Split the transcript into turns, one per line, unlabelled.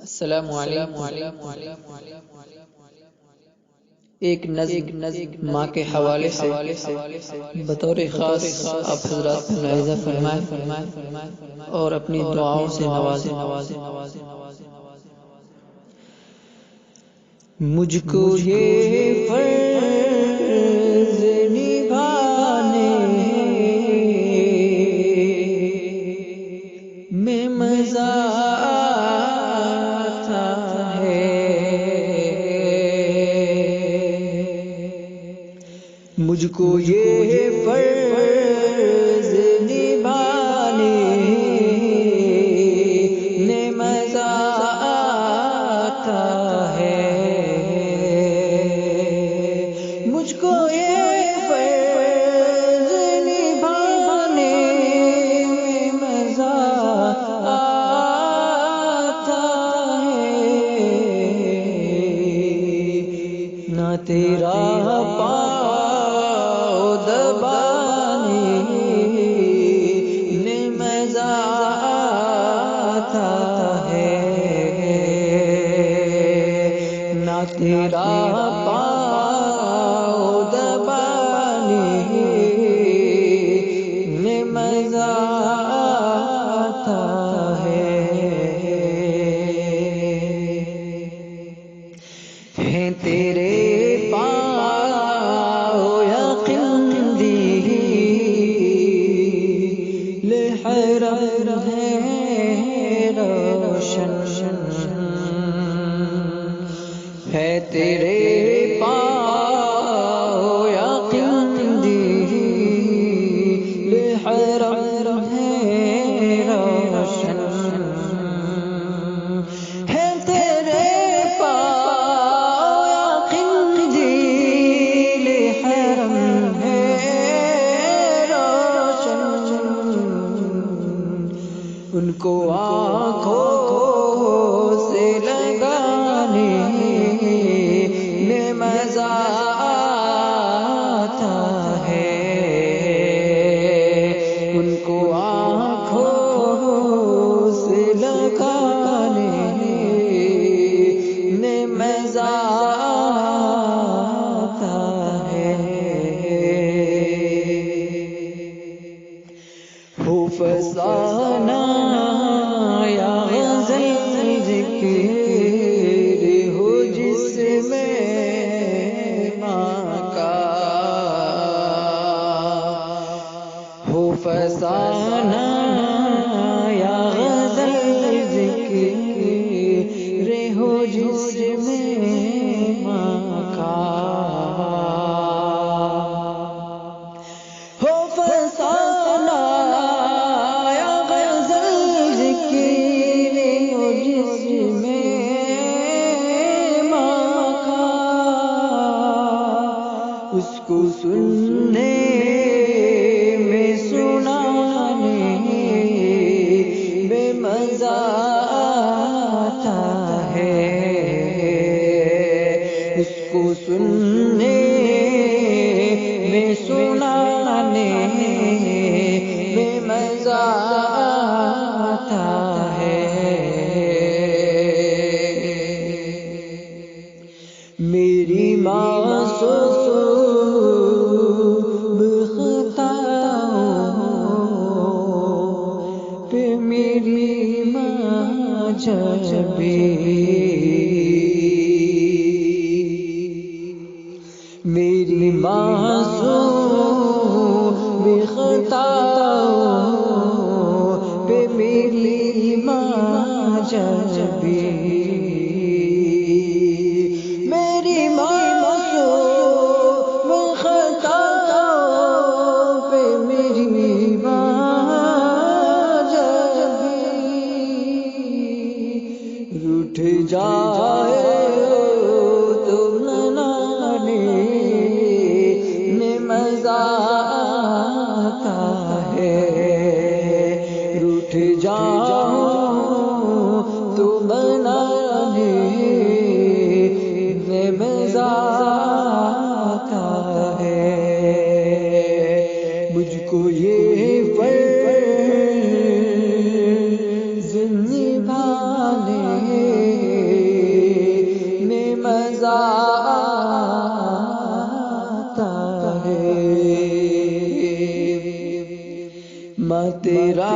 السلام علیکم۔ ایک نظم ماں کے حوالے سے بطور خاص آپ حضرات کو ملاحظہ فرمائیں اور اپنی دعاؤں سے نوازیں۔ مجھ کو یہ فرض نبھانے میں مزہ آتا ہے، مجھ کو یہ فرض نبھانے میں مزہ آتا ہے، مجھ کو یہ فرض نبھانے میں مزہ آتا ہے، نہ تیرا پاؤ دبانے میں مزہ آتا ہے، نہ تیرا پاؤ دبانے میں مزہ آتا ہے، ہیں تیرے پاؤ یقین دی لحرم ہے روشن، ہے تیرے پاؤ یقین دی لحرم ہے روشن، ہے تیرے ان کو آنکھوں سے لگانے میں مزہ آتا ہے، ان کو آنکھوں سے لگانے میں مزہ آتا ہے، ہو فسانہ یا غزل ذکر ہو جس میں ماں کا، ہو فسانہ یا غزل ذکر ہو جس میں ماں کا، ہو فسانہ اس کو سننے میں سنانے میں مزہ آتا ہے، اس کو سننے میں سنانے میں مزہ آتا ہے، میری معصوم پہ میری ماں جبی، میری معصوم خطا پہ میری ماں جبی، میری معصوم خطا پہ میری روٹھ جائے تم نانے میں مزہ آتا ہے، روٹھ جاؤ تم نانے میں مزہ آتا ہے، مجھ کو یہ فرض نبھانے ماں تیرا